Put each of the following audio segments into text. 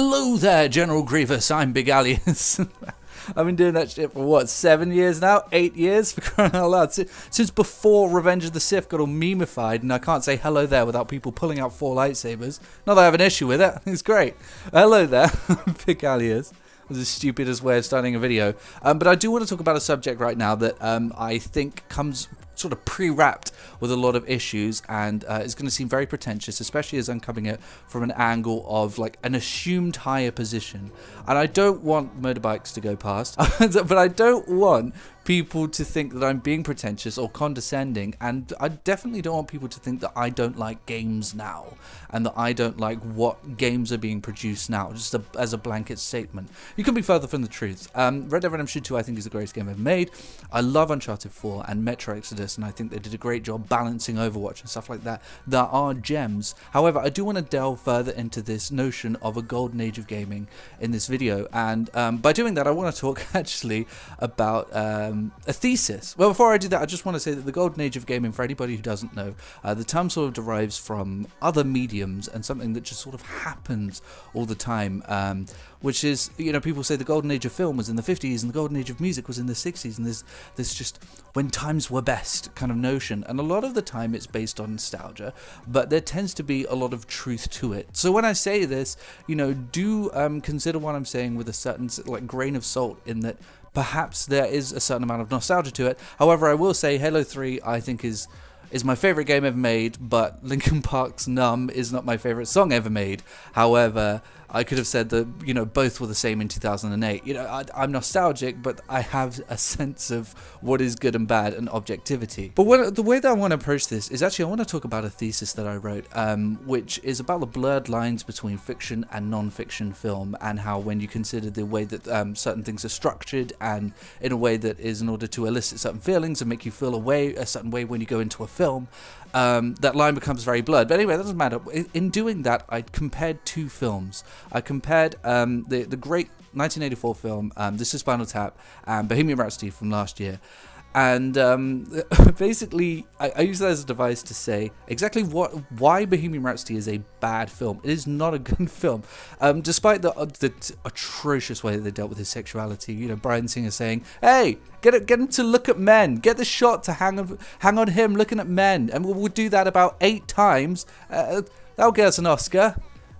Hello there, General Grievous, I'm Big Alias. I've been doing that shit for what, 7 years now? 8 years? For crying out loud. Since before Revenge of the Sith got all memeified and I can't say hello there without people pulling out 4 lightsabers. Not that I have an issue with it, it's great. Hello there, Big Alias. It was the stupidest way of starting a video. But I do want to talk about a subject right now that I think comes sort of pre-wrapped with a lot of issues, and it's going to seem very pretentious, especially as I'm coming at from an angle of like an assumed higher position. And I don't want motorbikes to go past, but I don't want people to think that I'm being pretentious or condescending, and I definitely don't want people to think that I don't like games now and that I don't like what games are being produced now, just as a blanket statement. You couldn't be further from the truth. Red Dead Redemption 2 I think is the greatest game ever made. I love Uncharted 4 and Metro Exodus, and I think they did a great job balancing Overwatch and stuff like that. There are gems. However, I do want to delve further into this notion of a golden age of gaming in this video, and by doing that I want to talk actually about a thesis. Well, before I do that, I just want to say that the golden age of gaming, for anybody who doesn't know, the term sort of derives from other mediums and something that just sort of happens all the time, which is, you know, people say the golden age of film was in the 50s and the golden age of music was in the 60s, and there's just when times were best kind of notion, and a lot of the time it's based on nostalgia, but there tends to be a lot of truth to it. So when I say this, you know, do consider what I'm saying with a certain like grain of salt, in that perhaps there is a certain amount of nostalgia to it. However, I will say Halo 3 I think is my favorite game ever made, but Linkin Park's Numb is not my favorite song ever made. However, I could have said that, you know, both were the same in 2008. You know, I'm nostalgic, but I have a sense of what is good and bad and objectivity. But the way that I want to approach this is actually I want to talk about a thesis that I wrote, which is about the blurred lines between fiction and non-fiction film, and how when you consider the way that certain things are structured and in a way that is in order to elicit certain feelings and make you feel a certain way when you go into a film, that line becomes very blurred. But anyway, that doesn't matter. In doing that, I compared 2 films. I compared the great 1984 film, This is Spinal Tap, and Bohemian Rhapsody from last year. And basically, I use that as a device to say exactly why Bohemian Rhapsody is a bad film. It is not a good film, despite the atrocious way that they dealt with his sexuality. You know, Bryan Singer saying, "Hey, get him to look at men. Get the shot to hang on him looking at men, and we'll do that about 8 times. That'll get us an Oscar."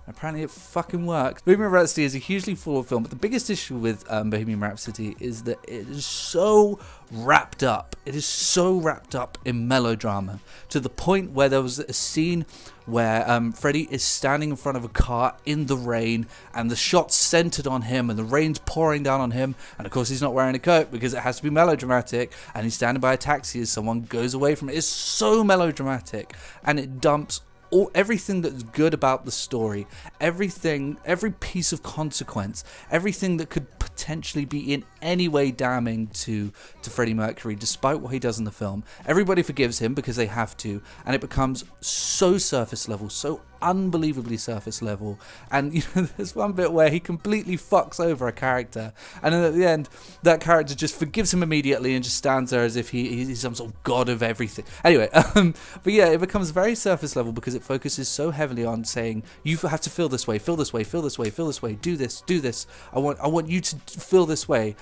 Apparently it fucking works. Bohemian Rhapsody is a hugely flawed film, but the biggest issue with Bohemian Rhapsody is that it is so wrapped up. It is so wrapped up in melodrama, to the point where there was a scene where Freddie is standing in front of a car in the rain, and the shot's centered on him, and the rain's pouring down on him, and of course he's not wearing a coat because it has to be melodramatic, and he's standing by a taxi as someone goes away from it. It's so melodramatic, and it dumps everything that's good about the story, every piece of consequence, everything that could potentially be in any way damning to Freddie Mercury, despite what he does in the film. Everybody forgives him because they have to, and it becomes so surface level, so unbelievably surface level. And you know, there's one bit where he completely fucks over a character, and then at the end that character just forgives him immediately and just stands there as if he's some sort of god of everything. Anyway, but yeah, it becomes very surface level because it focuses so heavily on saying you have to feel this way, feel this way, feel this way, feel this way, do this. I want you to feel this way.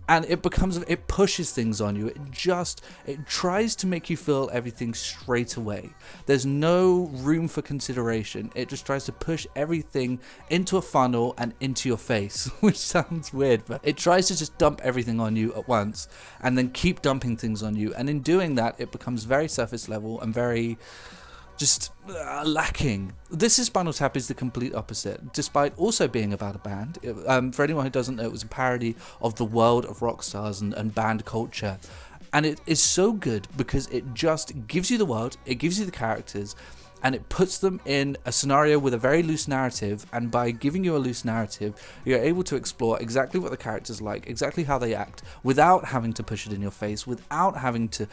And it pushes things on you. It tries to make you feel everything straight away. There's no room for consideration. It just tries to push everything into a funnel and into your face, which sounds weird, but it tries to just dump everything on you at once and then keep dumping things on you. And in doing that, it becomes very surface level and very just lacking. This is Spinal Tap is the complete opposite, despite also being about a band. For anyone who doesn't know, it was a parody of the world of rock stars and band culture. And it is so good because it just gives you the world, it gives you the characters, and it puts them in a scenario with a very loose narrative, and by giving you a loose narrative, you're able to explore exactly what the characters like, exactly how they act, without having to push it in your face, without having to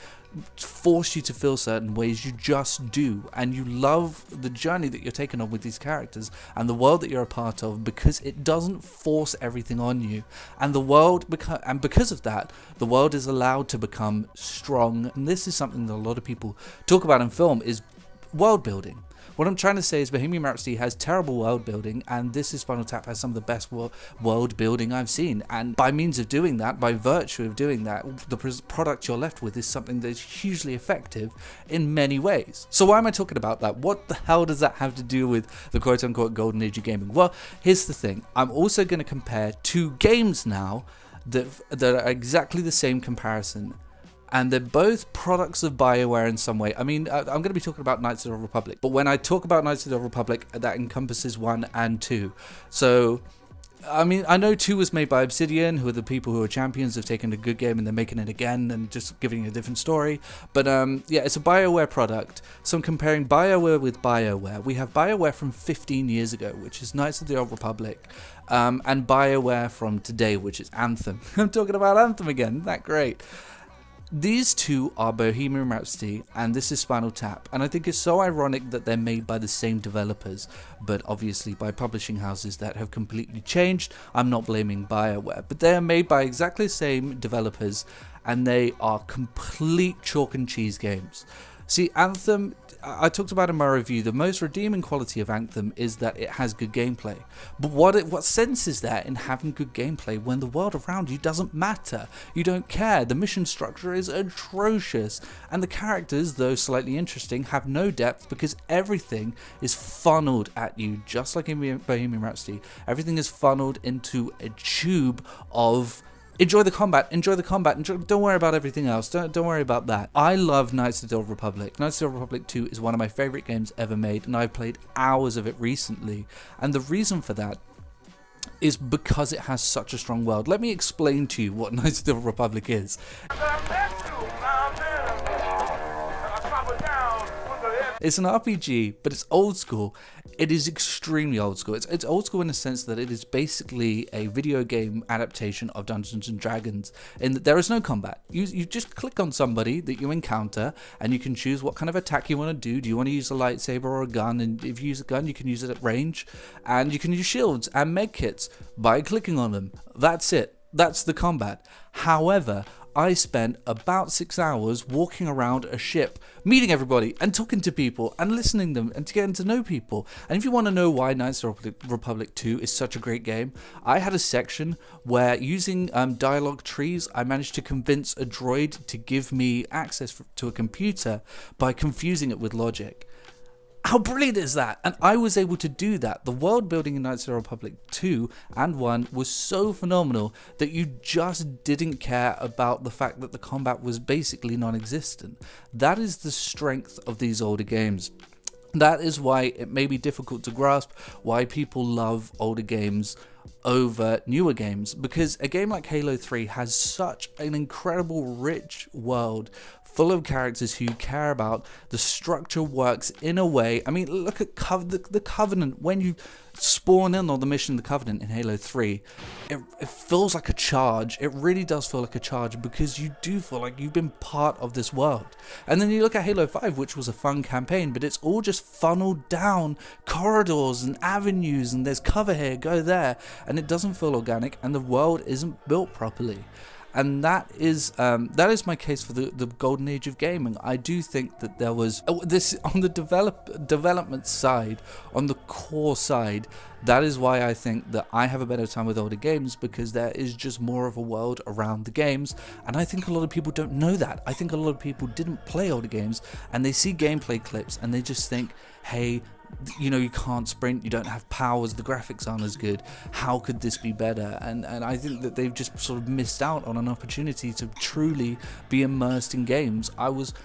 force you to feel certain ways. You just do, and you love the journey that you're taken on with these characters and the world that you're a part of, because it doesn't force everything on you, and because of that, the world is allowed to become strong. And this is something that a lot of people talk about in film, is world building. What I'm trying to say is Bohemian Rhapsody has terrible world building, and This Is Spinal Tap has some of the best world building I've seen. And by means of doing that, by virtue of doing that, the product you're left with is something that's hugely effective in many ways. So why am I talking about that? What the hell does that have to do with the quote-unquote golden age of gaming? Well, here's the thing. I'm also going to compare two games now that are exactly the same comparison, and they're both products of BioWare in some way. I mean, I'm going to be talking about Knights of the Old Republic, but when I talk about Knights of the Old Republic, that encompasses 1 and 2. So, I mean, I know 2 was made by Obsidian, who are the people who are champions of taking a good game and then making it again and just giving it a different story. But yeah, it's a BioWare product. So I'm comparing BioWare with BioWare. We have BioWare from 15 years ago, which is Knights of the Old Republic, and BioWare from today, which is Anthem. I'm talking about Anthem again. Isn't that great? These two are Bohemian Rhapsody and This Is Spinal Tap, and I think it's so ironic that they're made by the same developers, but obviously by publishing houses that have completely changed. I'm not blaming BioWare, but they are made by exactly the same developers, and they are complete chalk and cheese games. See, Anthem, I talked about in my review, the most redeeming quality of Anthem is that it has good gameplay. But what sense is there in having good gameplay when the world around you doesn't matter? You don't care. The mission structure is atrocious. And the characters, though slightly interesting, have no depth because everything is funneled at you, just like in Bohemian Rhapsody. Everything is funneled into a tube of enjoy the combat, don't worry about everything else, don't worry about that. I love Knights of the Old Republic. Knights of the Old Republic 2 is one of my favourite games ever made, and I've played hours of it recently. And the reason for that is because it has such a strong world. Let me explain to you what Knights of the Old Republic is. It's an RPG, but it's old school. It is extremely old school. It's old school in the sense that it is basically a video game adaptation of Dungeons and Dragons, in that there is no combat. You just click on somebody that you encounter, and you can choose what kind of attack you want to do. Do you want to use a lightsaber or a gun? And if you use a gun, you can use it at range, and you can use shields and med kits by clicking on them. That's it. That's the combat. However, I spent about 6 hours walking around a ship, meeting everybody and talking to people and listening to them and getting to know people. And if you want to know why Knights of the Republic 2 is such a great game, I had a section where using dialogue trees, I managed to convince a droid to give me access to a computer by confusing it with logic. How brilliant is that? And I was able to do that. The world building in Knights of the Republic 2 and 1 was so phenomenal that you just didn't care about the fact that the combat was basically non-existent. That is the strength of these older games. That is why it may be difficult to grasp why people love older games over newer games, because a game like Halo 3 has such an incredible rich world full of characters who you care about. The structure works in a way. I mean, look at the Covenant. When you spawn in on the mission of the Covenant in Halo 3, it feels like a charge. It really does feel like a charge because you do feel like you've been part of this world. And then you look at Halo 5, which was a fun campaign, but it's all just funneled down corridors and avenues, and there's cover here, go there, and it doesn't feel organic, and the world isn't built properly. And that is my case for the golden age of gaming. I do think that there was this on the development side, on the core side. That is why I think that I have a better time with older games, because there is just more of a world around the games, and I think a lot of people don't know that. I think a lot of people didn't play older games, and they see gameplay clips and they just think, hey, you know, you can't sprint, you don't have powers, the graphics aren't as good, how could this be better? And I think that they've just sort of missed out on an opportunity to truly be immersed in games. I was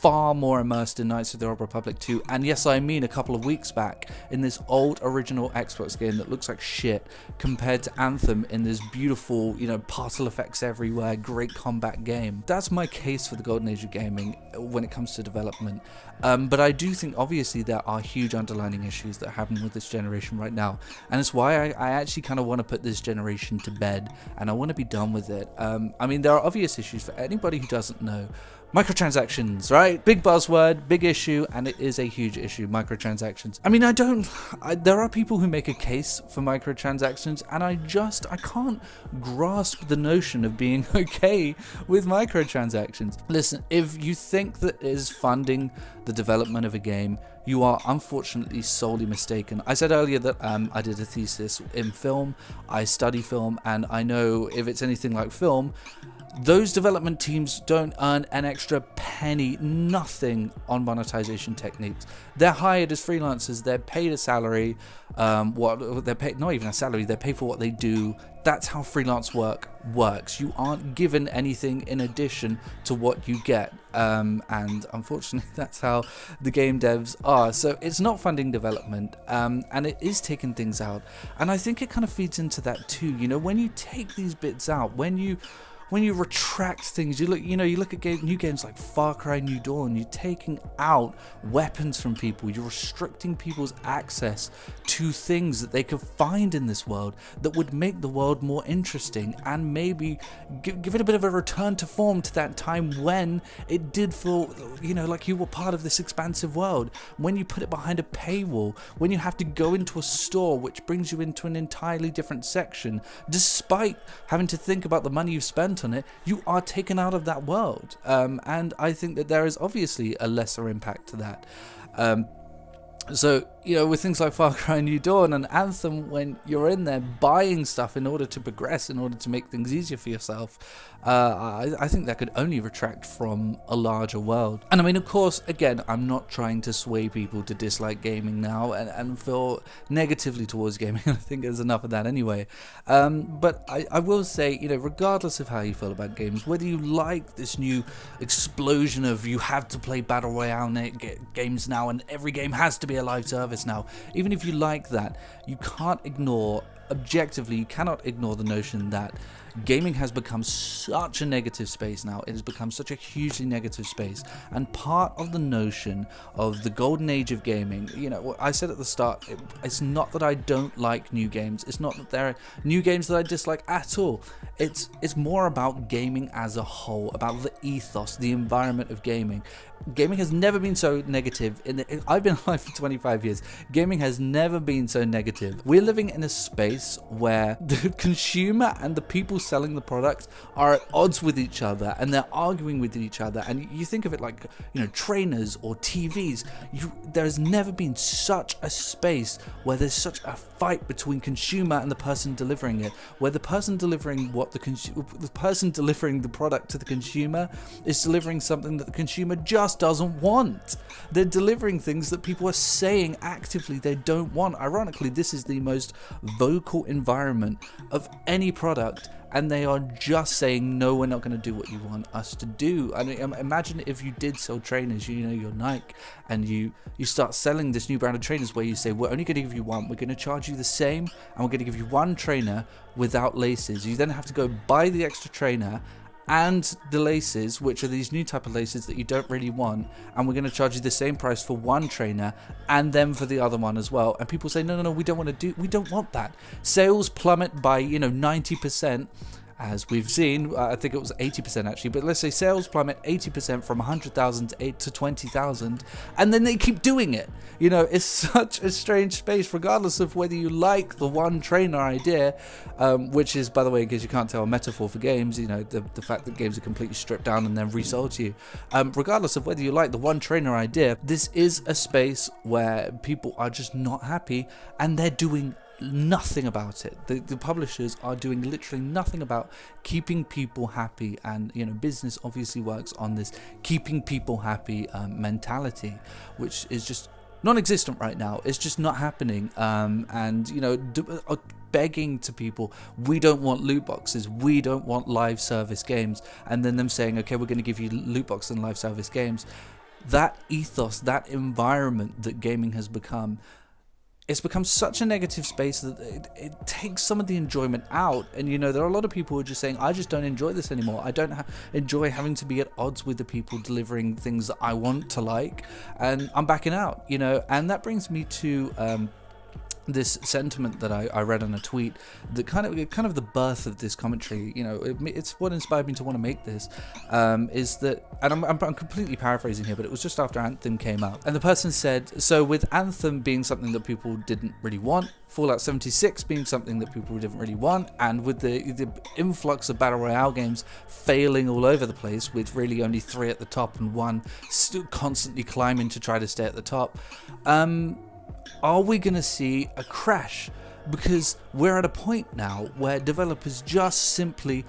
far more immersed in Knights of the Old Republic 2, and yes, I mean a couple of weeks back, in this old original Xbox game that looks like shit, compared to Anthem in this beautiful, you know, particle effects everywhere, great combat game. That's my case for the golden age of gaming when it comes to development. But I do think obviously there are huge underlying issues that happen with this generation right now, and it's why I actually kind of want to put this generation to bed, and I want to be done with it. I mean, there are obvious issues for anybody who doesn't know. Microtransactions, right? Big buzzword, big issue, and it is a huge issue, microtransactions. I mean, there are people who make a case for microtransactions, and I can't grasp the notion of being okay with microtransactions. Listen, if you think that it is funding the development of a game, you are unfortunately solely mistaken. I said earlier that I did a thesis in film, I study film, and I know if it's anything like film, those development teams don't earn an extra penny, nothing on monetization techniques. They're hired as freelancers, they're paid a salary, they're paid, not even a salary, they're paid for what they do. That's how freelance work works. You aren't given anything in addition to what you get. And unfortunately, that's how the game devs are. So it's not funding development, and it is taking things out. And I think it kind of feeds into that too. You know, when you take these bits out, when you retract things, you look at new games like Far Cry New Dawn, you're taking out weapons from people, you're restricting people's access to things that they could find in this world that would make the world more interesting, and maybe give it a bit of a return to form to that time when it did feel, like you were part of this expansive world. When you put it behind a paywall, when you have to go into a store which brings you into an entirely different section, despite having to think about the money you've spent on it, you are taken out of that world. And I think that there is obviously a lesser impact to that. So, with things like Far Cry New Dawn and Anthem, when you're in there buying stuff in order to progress, in order to make things easier for yourself, I think that could only retract from a larger world. And I mean, of course, again, I'm not trying to sway people to dislike gaming now and feel negatively towards gaming. I think there's enough of that anyway. But I will say, regardless of how you feel about games, whether you like this new explosion of you have to play Battle Royale games now and every game has to be a live service now, even if you like that, you cannot ignore the notion that gaming has become such a negative space now. It has become such a hugely negative space, and part of the notion of the golden age of gaming, what I said at the start, it's not that I don't like new games, it's not that there are new games that I dislike at all. It's more about gaming as a whole, about the ethos, the environment of gaming. Gaming has never been so negative. I've been alive for 25 years. Gaming has never been so negative. We're living in a space where the consumer and the people selling the product are at odds with each other, and they're arguing with each other. And you think of it like, trainers or TVs. There's never been such a space where there's such a fight between consumer and the person delivering it, where the person delivering the person delivering the product to the consumer is delivering something that the consumer just doesn't want. They're delivering things that people are saying actively they don't want. Ironically, this is the most vocal environment of any product, and they are just saying, no, we're not going to do what you want us to do. I mean, imagine if you did sell trainers, your Nike, and you start selling this new brand of trainers where you say, we're only going to give you one, we're going to charge you the same, and we're going to give you one trainer without laces. You then have to go buy the extra trainer and the laces, which are these new type of laces that you don't really want, and we're going to charge you the same price for one trainer and then for the other one as well. And people say, no, we don't want that. Sales plummet by 90%, as we've seen. I think it was 80% actually, but let's say sales plummet 80% from 100,000 to 20,000, and then they keep doing it. It's such a strange space, regardless of whether you like the one trainer idea, which is, by the way, because you can't tell, a metaphor for games, the fact that games are completely stripped down and then resold to you. Regardless of whether you like the one trainer idea, this is a space where people are just not happy, and they're doing nothing about it. The publishers are doing literally nothing about keeping people happy, and business obviously works on this keeping people happy mentality, which is just non-existent right now. It's just not happening. Begging to people, we don't want loot boxes, we don't want live service games, and then them saying, okay, we're going to give you loot boxes and live service games. That ethos, that environment that gaming has become, it's become such a negative space that it takes some of the enjoyment out. And there are a lot of people who are just saying, I just don't enjoy this anymore. I don't enjoy having to be at odds with the people delivering things that I want to like, and I'm backing out. And that brings me to this sentiment that I read on a tweet, that kind of the birth of this commentary, it's what inspired me to want to make this, is that, and I'm completely paraphrasing here, but it was just after Anthem came out, and the person said, so with Anthem being something that people didn't really want, Fallout 76 being something that people didn't really want, and with the influx of Battle Royale games failing all over the place, with really only 3 at the top and 1 still constantly climbing to try to stay at the top, are we going to see a crash? Because we're at a point now where developers just simply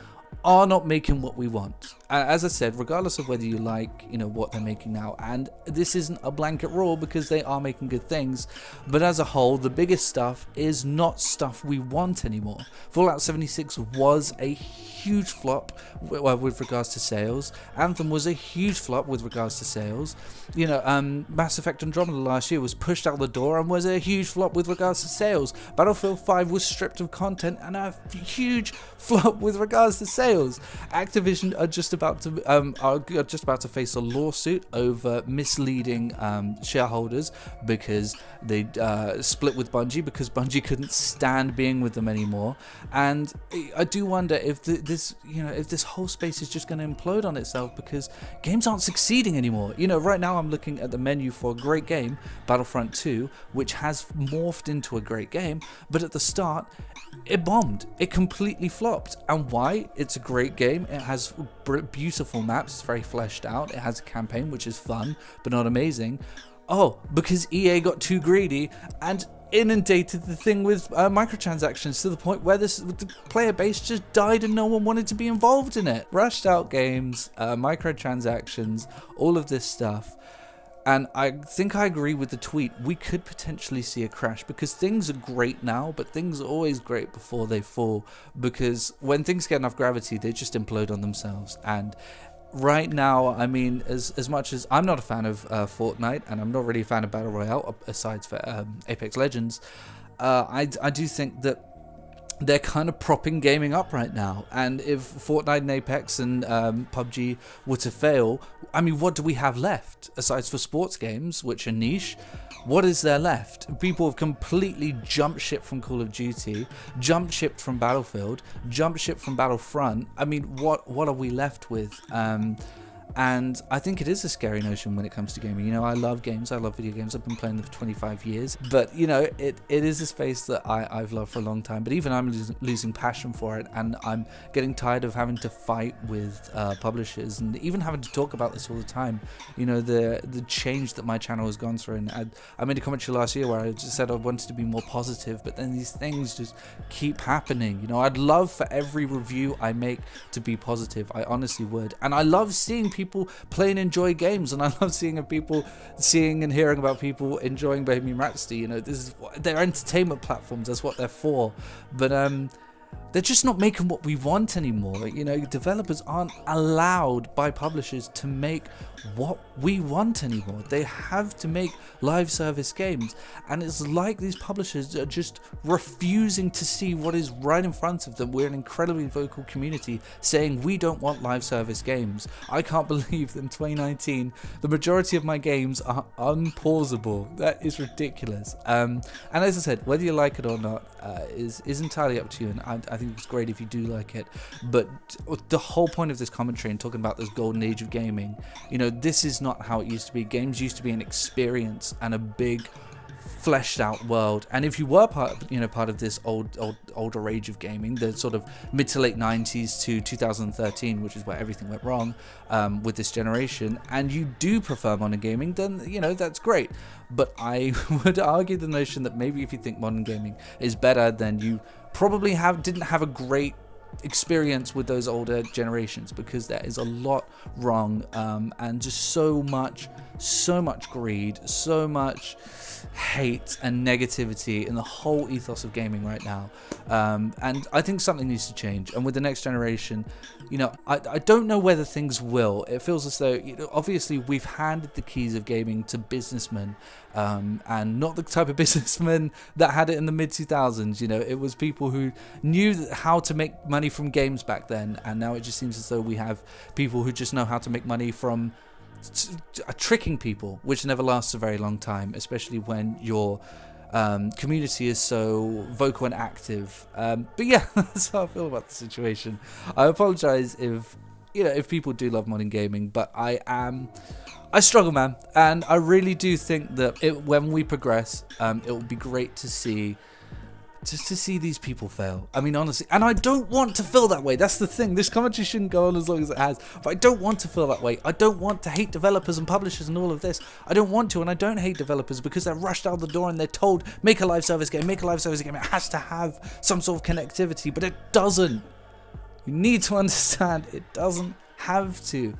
are not making what we want. As I said, regardless of whether you like, what they're making now, and this isn't a blanket rule because they are making good things, but as a whole, the biggest stuff is not stuff we want anymore. Fallout 76 was a huge flop with regards to sales. Anthem was a huge flop with regards to sales. Mass Effect Andromeda last year was pushed out the door and was a huge flop with regards to sales. Battlefield 5 was stripped of content and a huge flop with regards to sales. Activision are just about to face a lawsuit over misleading shareholders because they split with Bungie because Bungie couldn't stand being with them anymore. And I do wonder if this whole space is just going to implode on itself because games aren't succeeding anymore. Right now I'm looking at the menu for a great game, Battlefront 2, which has morphed into a great game, but at the start it bombed. It completely flopped. And why? It's a great game. It has beautiful maps. It's very fleshed out. It has a campaign, which is fun, but not amazing. Oh, because EA got too greedy and inundated the thing with microtransactions to the point where the player base just died and no one wanted to be involved in it. Rushed out games, microtransactions, all of this stuff. And I think I agree with the tweet. We could potentially see a crash because things are great now, but things are always great before they fall. Because when things get enough gravity, they just implode on themselves. And right now, I mean, as much as I'm not a fan of Fortnite, and I'm not really a fan of Battle Royale, aside for Apex Legends, I do think that they're kind of propping gaming up right now. And if Fortnite and Apex and PUBG were to fail, I mean, what do we have left? Aside for sports games, which are niche, what is there left? People have completely jumped ship from Call of Duty, jumped ship from Battlefield, jumped ship from Battlefront. I mean, what are we left with? And I think it is a scary notion when it comes to gaming. I love games. I love video games. I've been playing them for 25 years. But, it is a space that I've loved for a long time. But even I'm losing passion for it. And I'm getting tired of having to fight with publishers and even having to talk about this all the time. The change that my channel has gone through. And I made a commentary last year where I just said I wanted to be more positive. But then these things just keep happening. I'd love for every review I make to be positive. I honestly would. And I love seeing people play and enjoy games, and I love seeing and hearing about people enjoying Bohemian Rhapsody. They're entertainment platforms. That's what they're for. But they're just not making what we want anymore. Developers aren't allowed by publishers to make what we want anymore. They have to make live service games, and it's like these publishers are just refusing to see what is right in front of them. We're an incredibly vocal community saying we don't want live service games. I can't believe that in 2019 the majority of my games are unpausable. That is ridiculous. And as I said, whether you like it or not is entirely up to you, and I think it's great if you do like it. But the whole point of this commentary and talking about this golden age of gaming, this is not how it used to be. Games used to be an experience and a big fleshed out world. And if you were part of this older age of gaming, the sort of mid to late 90s to 2013, which is where everything went wrong with this generation, and you do prefer modern gaming, then that's great. But I would argue the notion that maybe if you think modern gaming is better, then you probably didn't have a great experience with those older generations, because there is a lot wrong, and just so much greed, so much hate and negativity in the whole ethos of gaming right now, and I think something needs to change. And with the next generation, I don't know whether things will. It feels as though obviously we've handed the keys of gaming to businessmen, and not the type of businessmen that had it in the mid 2000s. It was people who knew how to make money from games back then, and now it just seems as though we have people who just know how to make money from tricking people, which never lasts a very long time, especially when you're Community is so vocal and active. But yeah, that's how I feel about the situation. I apologize if people do love modding gaming, but I struggle, man, and I really do think that when we progress, it will be great to see. Just to see these people fail. I mean, honestly, and I don't want to feel that way. That's the thing. This commentary shouldn't go on as long as it has. But I don't want to feel that way. I don't want to hate developers and publishers and all of this. I don't want to, and I don't hate developers because they're rushed out the door and they're told, make a live service game, make a live service game. It has to have some sort of connectivity, but it doesn't. You need to understand it doesn't have to.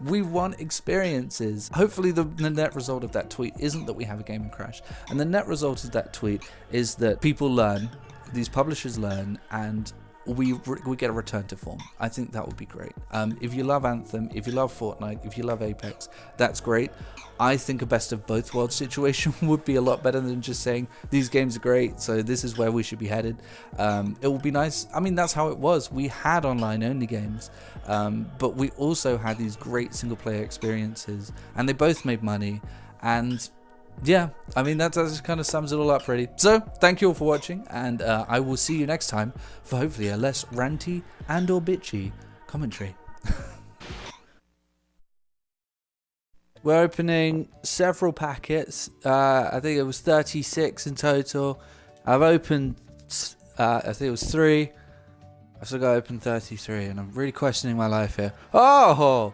We want experiences. Hopefully the net result of that tweet isn't that we have a gaming crash. And the net result of that tweet is that people learn, these publishers learn, and we get a return to form. I think that would be great. If you love Anthem, if you love Fortnite, if you love Apex, that's great. I think a best of both worlds situation would be a lot better than just saying these games are great, so this is where we should be headed. It would be nice. I mean, that's how it was. We had online only games, but we also had these great single player experiences, and they both made money. And yeah, I mean, that just kind of sums it all up really. So thank you all for watching, and I will see you next time for hopefully a less ranty and or bitchy commentary. We're opening several packets. I think it was 36 in total. I've opened, I think it was 3. I've still got to open 33, and I'm really questioning my life here. Oh,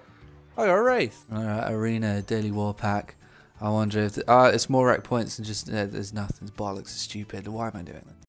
I got a Wraith. Alright, Arena Daily War Pack. I wonder if it's more rec points than just there's nothing. It's bollocks. It's stupid. Why am I doing that?